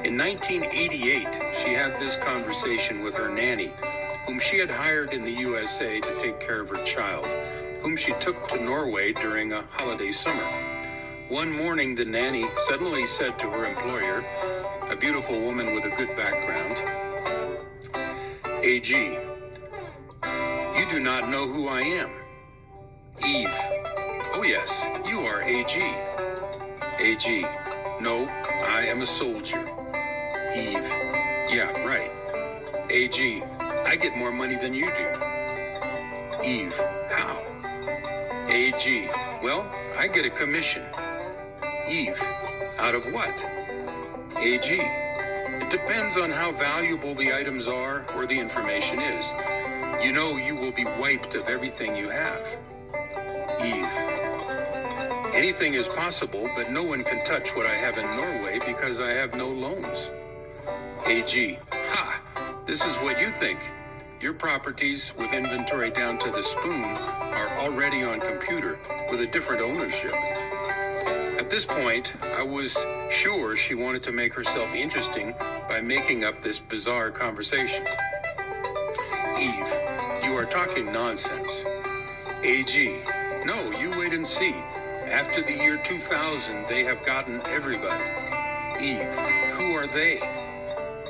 In 1988, she had this conversation with her nanny, whom she had hired in the USA to take care of her child, whom she took to Norway during a holiday summer. One morning, the nanny suddenly said to her employer, a beautiful woman with a good background, "AG, you do not know who I am." Eve, "Oh yes, you are AG." AG, "No, I am a soldier." Eve, "Yeah, right." AG, "I get more money than you do." Eve, "How?" AG, "Well, I get a commission." Eve, "Out of what?" AG, "It depends on how valuable the items are or the information is. You know you will be wiped of everything you have." Eve, "Anything is possible, but no one can touch what I have in Norway because I have no loans." AG, "Ha! This is what you think. Your properties with inventory down to the spoon are already on computer with a different ownership." At this point, I was sure she wanted to make herself interesting by making up this bizarre conversation. Eve, "You are talking nonsense." AG, "No, you wait and see. After the year 2000, they have gotten everybody." Eve, "Who are they?"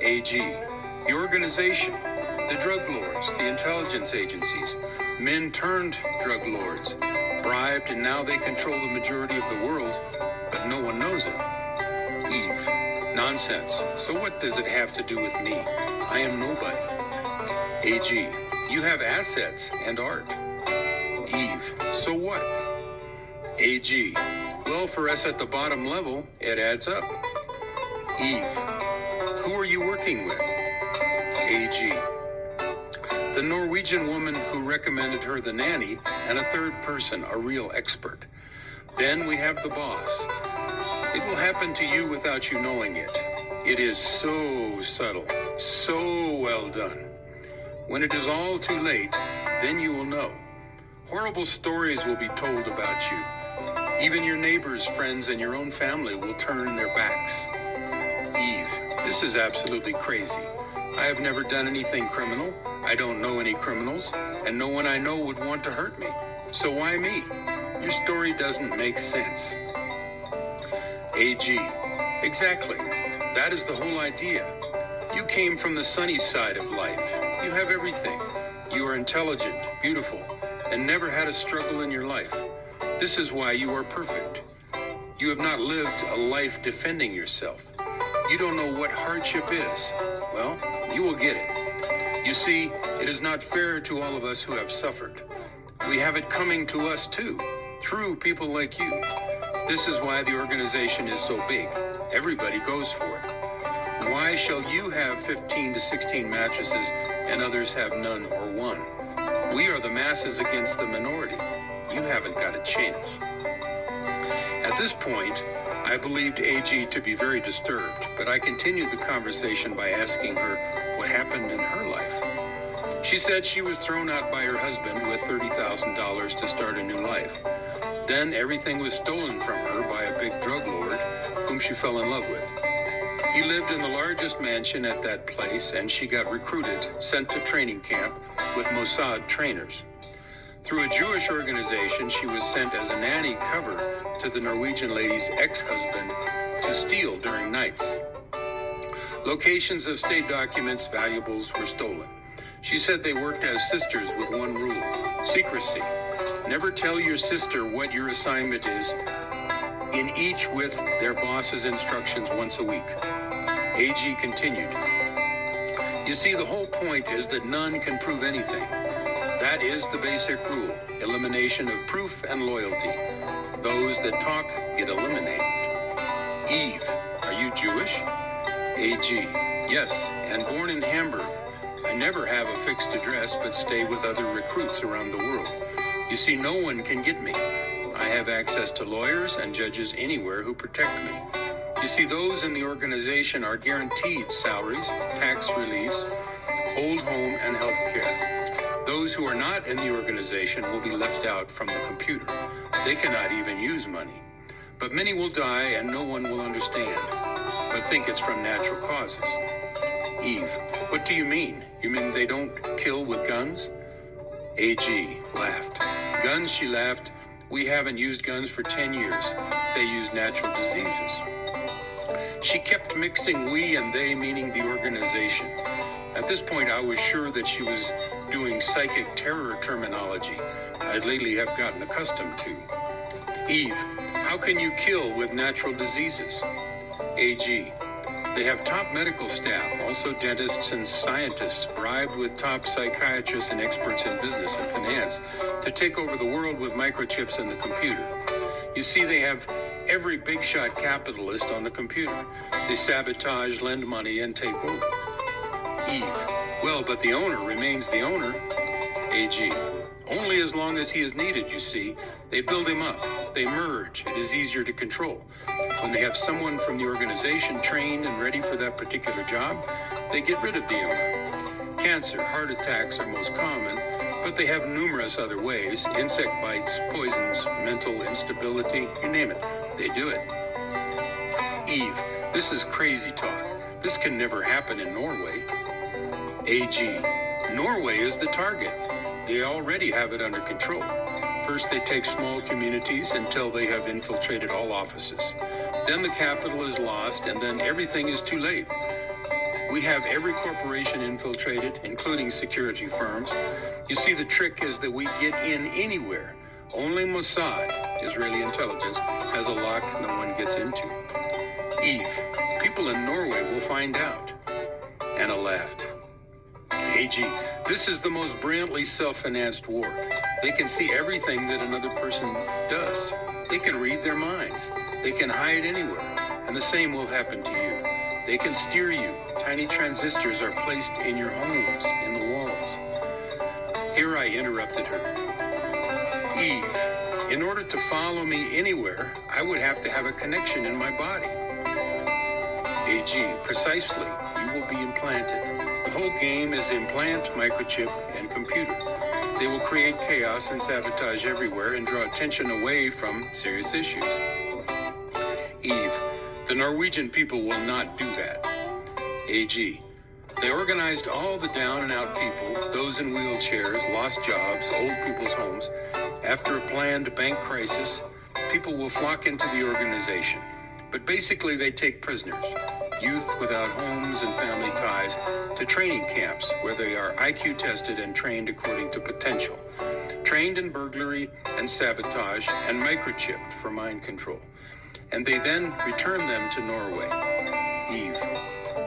AG, "The organization, the drug lords, the intelligence agencies, men turned drug lords, bribed, and now they control the majority of the world, but no one knows it." Eve, "Nonsense. So what does it have to do with me? I am nobody." AG, "You have assets and art." Eve, "So what?" AG, "Well, for us at the bottom level, it adds up." Eve, "Who are you working with?" AG, "The Norwegian woman who recommended her the nanny, and a third person, a real expert. Then we have the boss. It will happen to you without you knowing it. It is so subtle, so well done. When it is all too late, then you will know. Horrible stories will be told about you. Even your neighbors, friends, and your own family will turn their backs." Eve, "This is absolutely crazy. I have never done anything criminal. I don't know any criminals, and no one I know would want to hurt me. So why me? Your story doesn't make sense." AG, "Exactly. That is the whole idea. You came from the sunny side of life. You have everything. You are intelligent, beautiful, and never had a struggle in your life. This is why you are perfect. You have not lived a life defending yourself. You don't know what hardship is. Well, you will get it. You see, it is not fair to all of us who have suffered. We have it coming to us too, through people like you. This is why the organization is so big. Everybody goes for it. Why shall you have 15 to 16 mattresses and others have none or one? We are the masses against the minority. You haven't got a chance." At this point, I believed AG to be very disturbed, but I continued the conversation by asking her what happened in her life. She said she was thrown out by her husband with $30,000 to start a new life. Then everything was stolen from her by a big drug lord whom she fell in love with. He lived in the largest mansion at that place, and she got recruited, sent to training camp with Mossad trainers. Through a Jewish organization, she was sent as a nanny cover to the Norwegian lady's ex-husband to steal during nights. Locations of state documents, valuables were stolen. She said they worked as sisters with one rule: secrecy. Never tell your sister what your assignment is, in each with their boss's instructions once a week. AG continued, "You see, the whole point is that none can prove anything. That is the basic rule: elimination of proof and loyalty. Those that talk get eliminated." Eve, "Are you Jewish?" AG, "Yes, and born in Hamburg. I never have a fixed address, but stay with other recruits around the world. You see, no one can get me. I have access to lawyers and judges anywhere who protect me. You see, those in the organization are guaranteed salaries, tax reliefs, old home, and health care. Those who are not in the organization will be left out from the computer. They cannot even use money. But many will die and no one will understand. But think it's from natural causes. Eve, what do you mean? You mean they don't kill with guns? AG laughed. Guns, she laughed. We haven't used guns for 10 years. They use natural diseases. She kept mixing we and they, meaning the organization. At this point, I was sure that she was doing psychic terror terminology I'd lately have gotten accustomed to. Eve, how can you kill with natural diseases? AG, they have top medical staff, also dentists and scientists, bribed with top psychiatrists and experts in business and finance to take over the world with microchips and the computer. You see, they have every big shot capitalist on the computer. They sabotage, lend money, and take over. Eve, well, but the owner remains the owner. AG, only as long as he is needed, you see. They build him up. They merge. It is easier to control. When they have someone from the organization trained and ready for that particular job, they get rid of the owner. Cancer, heart attacks are most common, but they have numerous other ways. Insect bites, poisons, mental instability, you name it. They do it. Eve, this is crazy talk. This can never happen in Norway. AG, Norway is the target. They already have it under control. First, they take small communities until they have infiltrated all offices. Then the capital is lost, and then everything is too late. We have every corporation infiltrated, including security firms. You see, the trick is that we get in anywhere. Only Mossad, Israeli intelligence, has a lock no one gets into. Eve, people in Norway will find out. Anna laughed. AG, this is the most brilliantly self-financed war. They can see everything that another person does. They can read their minds. They can hide anywhere. And the same will happen to you. They can steer you. Tiny transistors are placed in your homes, in the walls. Here I interrupted her. Eve, in order to follow me anywhere, I would have to have a connection in my body. AG, precisely. You will be implanted. The whole game is implant, microchip, and computer. They will create chaos and sabotage everywhere and draw attention away from serious issues. Eve, the Norwegian people will not do that. AG, they organized all the down and out people, those in wheelchairs, lost jobs, old people's homes. After a planned bank crisis, people will flock into the organization. But basically they take prisoners, youth without homes and family ties, to training camps where they are IQ tested and trained according to potential. Trained in burglary and sabotage and microchipped for mind control. And they then return them to Norway. Eve,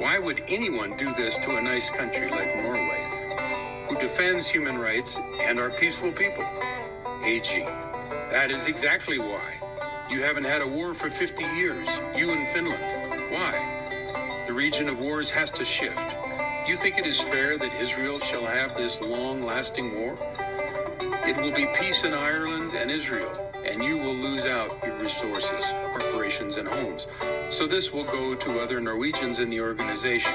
why would anyone do this to a nice country like Norway, who defends human rights and are peaceful people? AG, that is exactly why. You haven't had a war for 50 years, you and Finland. Why? The region of wars has to shift. Do you think it is fair that Israel shall have this long-lasting war? It will be peace in Ireland and Israel, and you will lose out your resources, corporations, and homes. So this will go to other Norwegians in the organization.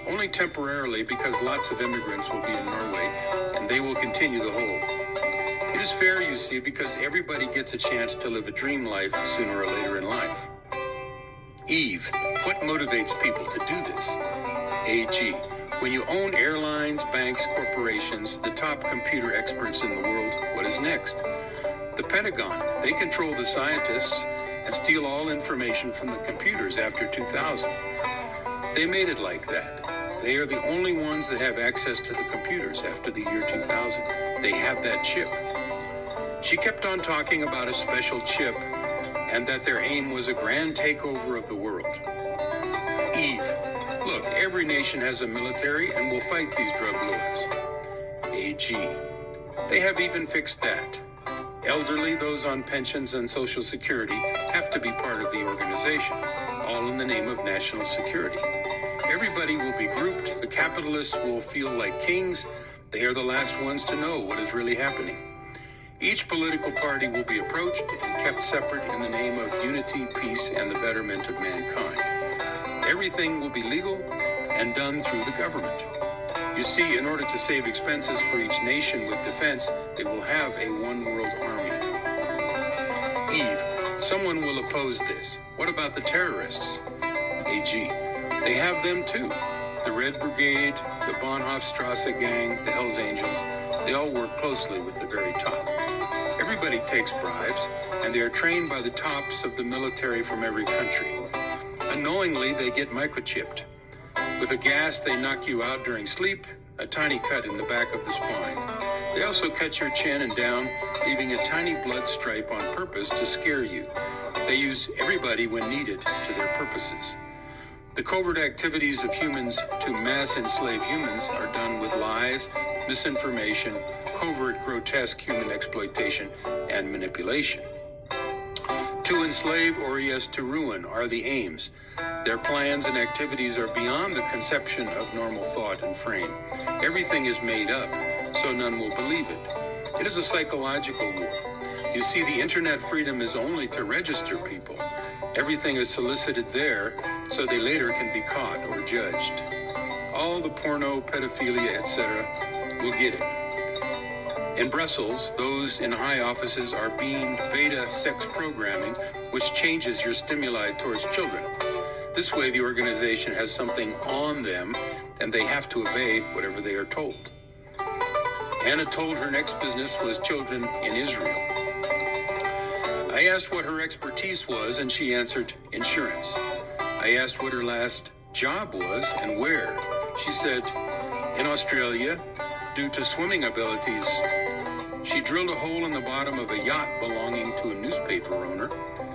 Only temporarily, because lots of immigrants will be in Norway, and they will continue the whole. It is fair, you see, because everybody gets a chance to live a dream life sooner or later in life. Eve, what motivates people to do this? AG, when you own airlines, banks, corporations, the top computer experts in the world, what is next? The Pentagon, they control the scientists and steal all information from the computers after 2000. They made it like that. They are the only ones that have access to the computers after the year 2000. They have that chip. She kept on talking about a special chip and that their aim was a grand takeover of the world. Eve, look, every nation has a military and will fight these drug lords. AG, they have even fixed that. Elderly, those on pensions and Social Security, have to be part of the organization, all in the name of national security. Everybody will be grouped. The capitalists will feel like kings. They are the last ones to know what is really happening. Each political party will be approached and kept separate in the name of unity, peace, and the betterment of mankind. Everything will be legal and done through the government. You see, in order to save expenses for each nation with defense, they will have a one-world army. Eve, someone will oppose this. What about the terrorists? AG, They have them too. The Red Brigade, the Bonhoefstrasse Gang, the Hells Angels, they all work closely with the very top. Everybody takes bribes, and they are trained by the tops of the military from every country. Unknowingly, they get microchipped. With a gas, they knock you out during sleep, a tiny cut in the back of the spine. They also cut your chin and down, leaving a tiny blood stripe on purpose to scare you. They use everybody when needed to their purposes. The covert activities of humans to mass enslave humans are done with lies, misinformation, covert, grotesque human exploitation, and manipulation. To enslave or yes, to ruin are the aims. Their plans and activities are beyond the conception of normal thought and frame. Everything is made up, so none will believe it. It is a psychological war. You see, the internet freedom is only to register people. Everything is solicited there, so they later can be caught or judged. All the porno, pedophilia, etc. will get it. In Brussels, those in high offices are beamed beta sex programming, which changes your stimuli towards children. This way, the organization has something on them, and they have to obey whatever they are told. Anna told her next business was children in Israel. I asked what her expertise was, and she answered insurance. I asked what her last job was and where. She said, in Australia, due to swimming abilities. She drilled a hole in the bottom of a yacht belonging to a newspaper owner.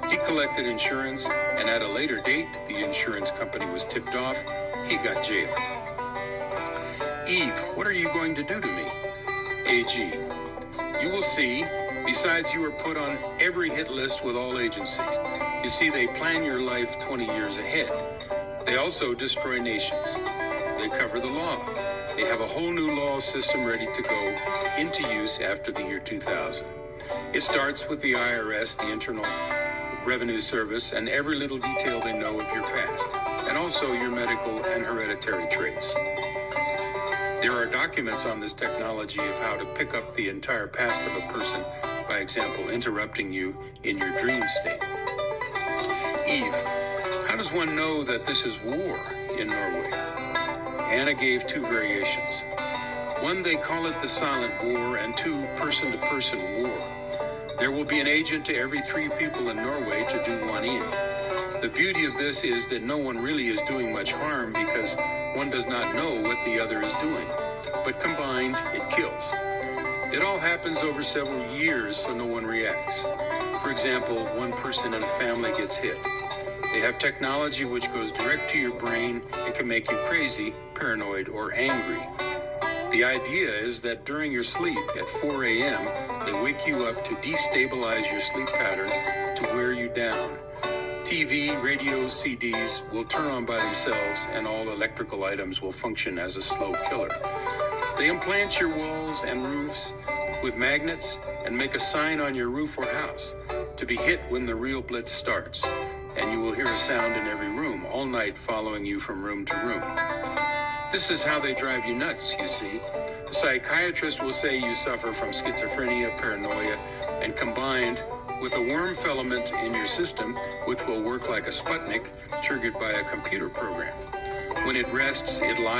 He collected insurance, and at a later date, the insurance company was tipped off. He got jailed. Eve, what are you going to do to me? AG, you will see. Besides, you are put on every hit list with all agencies. You see, they plan your life 20 years ahead. They also destroy nations. They cover the law. They have a whole new law system ready to go into use after the year 2000. It starts with the IRS, the Internal Revenue Service, and every little detail they know of your past, and also your medical and hereditary traits. There are documents on this technology of how to pick up the entire past of a person, by example, interrupting you in your dream state. Eve, how does one know that this is war in Norway? Anna gave two variations. One, they call it the silent war, and two, person-to-person war. There will be an agent to every 3 people in Norway to do one in. The beauty of this is that no one really is doing much harm because one does not know what the other is doing. But combined, it kills. It all happens over several years, so no one reacts. For example, one person in a family gets hit. They have technology which goes direct to your brain and can make you crazy, paranoid, or angry. The idea is that during your sleep at 4 a.m., they wake you up to destabilize your sleep pattern to wear you down. TV, radio, CDs will turn on by themselves, and all electrical items will function as a slow killer. They implant your walls and roofs with magnets and make a sign on your roof or house to be hit when the real blitz starts, and you will hear a sound in every room all night following you from room to room. This is how they drive you nuts, you see. A psychiatrist will say you suffer from schizophrenia, paranoia, and combined with a worm filament in your system, which will work like a Sputnik triggered by a computer program. When it rests, it lies